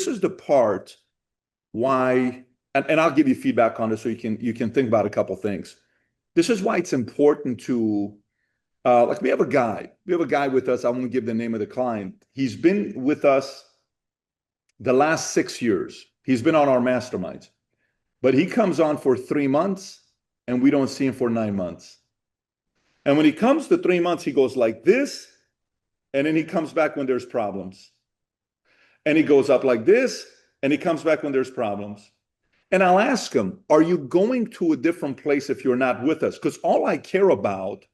is the part why, and I'll give you feedback on this so you can think about a couple things. This is why it's important to like we have a guy with us. I won't give the name of the client. He's been with us the last 6 years. He's been on our masterminds, but he comes on for 3 months and we don't see him for 9 months. And when he comes to 3 months, he goes like this, and then he comes back when there's problems. And he goes up like this, and he comes back when there's problems. And I'll ask him, are you going to a different place if you're not with us? Because all I care about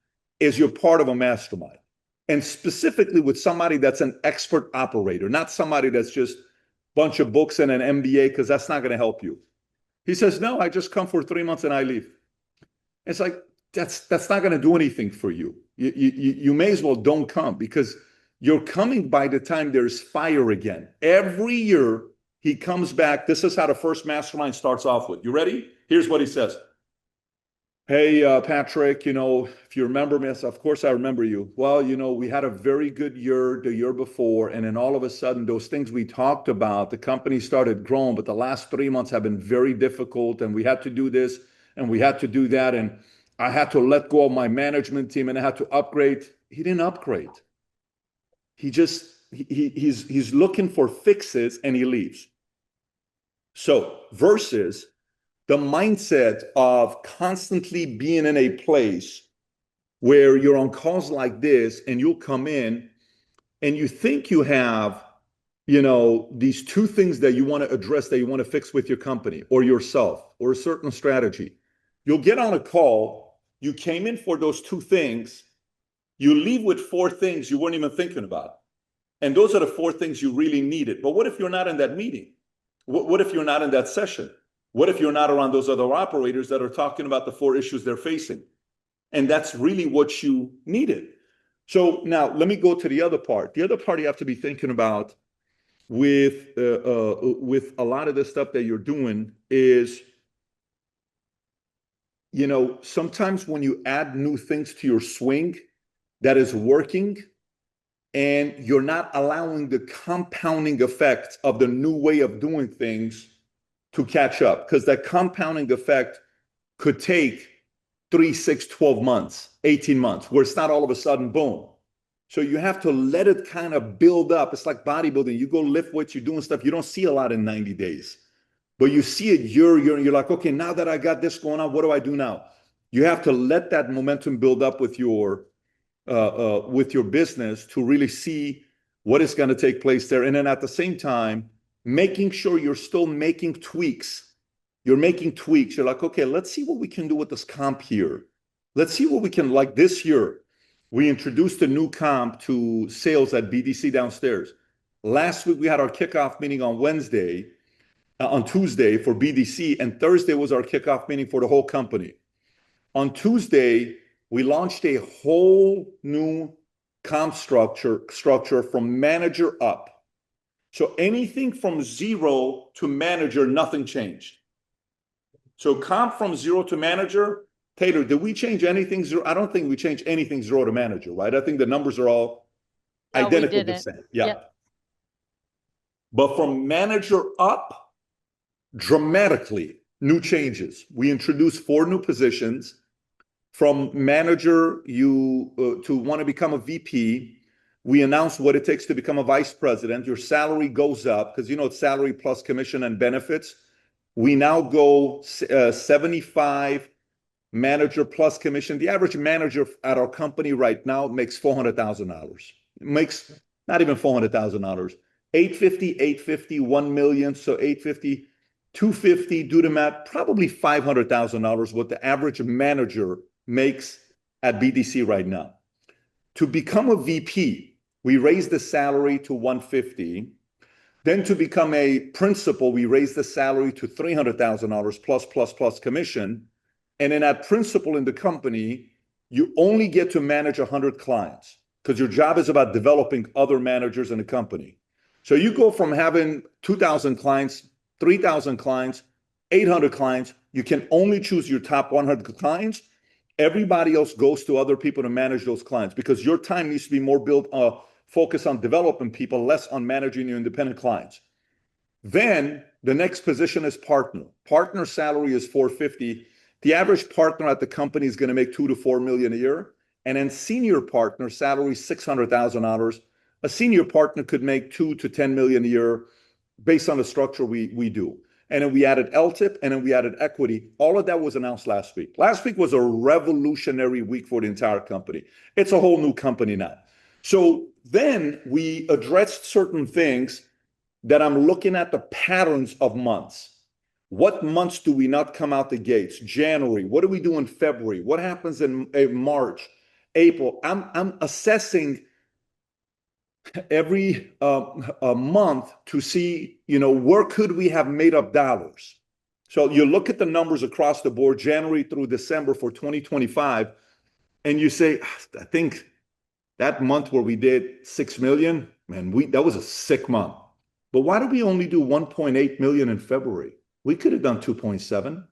is you're part of a mastermind. And specifically with somebody that's an expert operator, not somebody that's just a bunch of books and an MBA, because that's not going to help you. He says, no, I just come for 3 months and I leave. It's like, that's not going to do anything for you. You may as well don't come, because you're coming by the time there's fire again. Every year he comes back. This is how the first mastermind starts off with. You ready? Here's what he says. Hey, Patrick, if you remember me, of course I remember you. Well, we had a very good year the year before, and then all of a sudden, those things we talked about, the company started growing, but the last 3 months have been very difficult, and we had to do this, and we had to do that, and I had to let go of my management team, and I had to upgrade. He didn't upgrade. He's looking for fixes, and he leaves. So versus the mindset of constantly being in a place where you're on calls like this and you'll come in and you think you have, these two things that you want to address, that you want to fix with your company or yourself or a certain strategy. You'll get on a call, you came in for those two things, you leave with 4 things you weren't even thinking about. And those are the 4 things you really needed. But what if you're not in that meeting? What if you're not in that session? What if you're not around those other operators that are talking about the 4 issues they're facing? And that's really what you needed. So now let me go to the other part. The other part you have to be thinking about with a lot of the stuff that you're doing is, sometimes when you add new things to your swing that is working, and you're not allowing the compounding effect of the new way of doing things to catch up, because that compounding effect could take 3, 6, 12 months, 18 months, where it's not all of a sudden, boom. So you have to let it kind of build up. It's like bodybuilding. You go lift weights, you're doing stuff, you don't see a lot in 90 days. But you see it year, you're like, okay, now that I got this going on, what do I do now? You have to let that momentum build up with your business to really see what is going to take place there. And then at the same time, making sure you're still making tweaks. You're making tweaks. You're like, okay, let's see what we can do with this comp here. Let's see what we can, like this year, we introduced a new comp to sales at BDC downstairs. Last week, we had our kickoff meeting on Tuesday for BDC, and Thursday was our kickoff meeting for the whole company. On Tuesday, we launched a whole new comp structure from manager up. So anything from 0 to manager, nothing changed. So comp from 0 to manager, Taylor, did we change anything 0? I don't think we changed anything 0 to manager, right? I think the numbers are all identical the same. Yeah. Yep. But from manager up, dramatically new changes. We introduced 4 new positions. From manager, to want to become a VP, we announced what it takes to become a vice president. Your salary goes up, because it's salary plus commission and benefits. We now go 75 manager plus commission. The average manager at our company right now makes $400,000. Makes not even $400,000. 850, 1 million. So 850, 250, do the math, probably $500,000 what the average manager makes at BDC right now. To become a VP, we raised the salary to 150. Then to become a principal, we raised the salary to $300,000 plus commission. And then at principal in the company, you only get to manage 100 clients, because your job is about developing other managers in the company. So you go from having 2,000 clients, 3,000 clients, 800 clients. You can only choose your top 100 clients. Everybody else goes to other people to manage those clients, because your time needs to be more focused on developing people, less on managing your independent clients. Then the next position is partner. Partner salary is $450. The average partner at the company is going to make $2 to $4 million a year. And then senior partner salary $600,000. A senior partner could make $2 to $10 million a year based on the structure we do. And then we added LTIP, and then we added equity. All of that was announced last week. Last week was a revolutionary week for the entire company. It's a whole new company now. So then we addressed certain things that I'm looking at the patterns of months. What months do we not come out the gates? January. What do we do in February? What happens in March, April? I'm assessing every month to see, where could we have made up dollars? So you look at the numbers across the board, January through December for 2025, and you say, I think that month where we did 6 million, man, that was a sick month. But why did we only do 1.8 million in February? We could have done 2.7.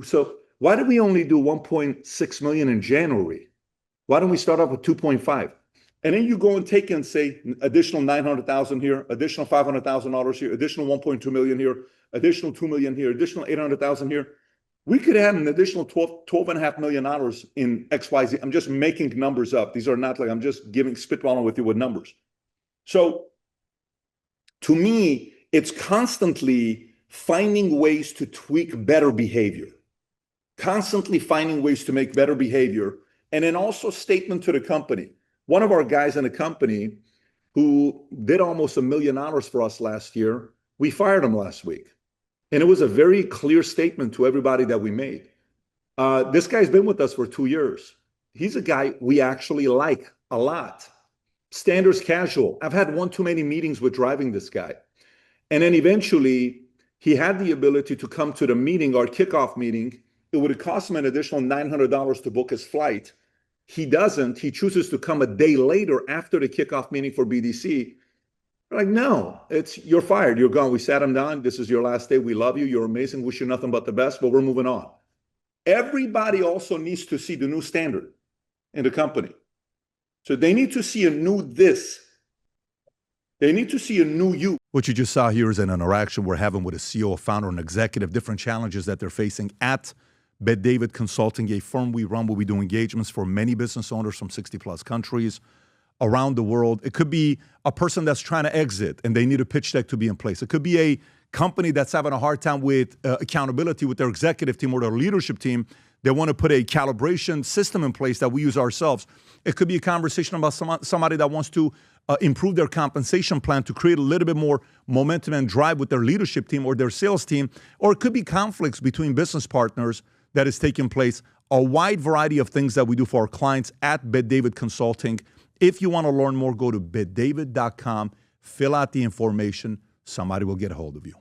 So why did we only do 1.6 million in January? Why don't we start off with 2.5? And then you go and take and say additional 900,000 here, additional $500,000 here, additional 1.2 million here, additional 2 million here, additional 800,000 here. We could have an additional $12.5 million in XYZ. I'm just making numbers up. These are not like I'm just spitballing with you with numbers. So to me, it's constantly finding ways to tweak better behavior, constantly finding ways to make better behavior, and then also statement to the company. One of our guys in the company who did almost $1 million for us last year, we fired him last week. And it was a very clear statement to everybody that we made. This guy's been with us for 2 years. He's a guy we actually like a lot. Standards casual. I've had one too many meetings with driving this guy. And then eventually he had the ability to come to the meeting, our kickoff meeting. It would have cost him an additional $900 to book his flight. He doesn't. He chooses to come a day later after the kickoff meeting for BDC. We're like, no, you're fired. You're gone. We sat him down. This is your last day. We love you. You're amazing. Wish you nothing but the best, but we're moving on. Everybody also needs to see the new standard in the company. So they need to see a new this. They need to see a new you. What you just saw here is an interaction we're having with a CEO, a founder, and executive, different challenges that they're facing at Bet David Consulting, a firm we run where we do engagements for many business owners from 60 plus countries around the world. It could be a person that's trying to exit and they need a pitch deck to be in place. It could be a company that's having a hard time with accountability with their executive team or their leadership team. They want to put a calibration system in place that we use ourselves. It could be a conversation about somebody that wants to improve their compensation plan to create a little bit more momentum and drive with their leadership team or their sales team. Or it could be conflicts between business partners that is taking place. A wide variety of things that we do for our clients at Bet David Consulting. If you want to learn more, go to betdavid.com, fill out the information. Somebody will get a hold of you.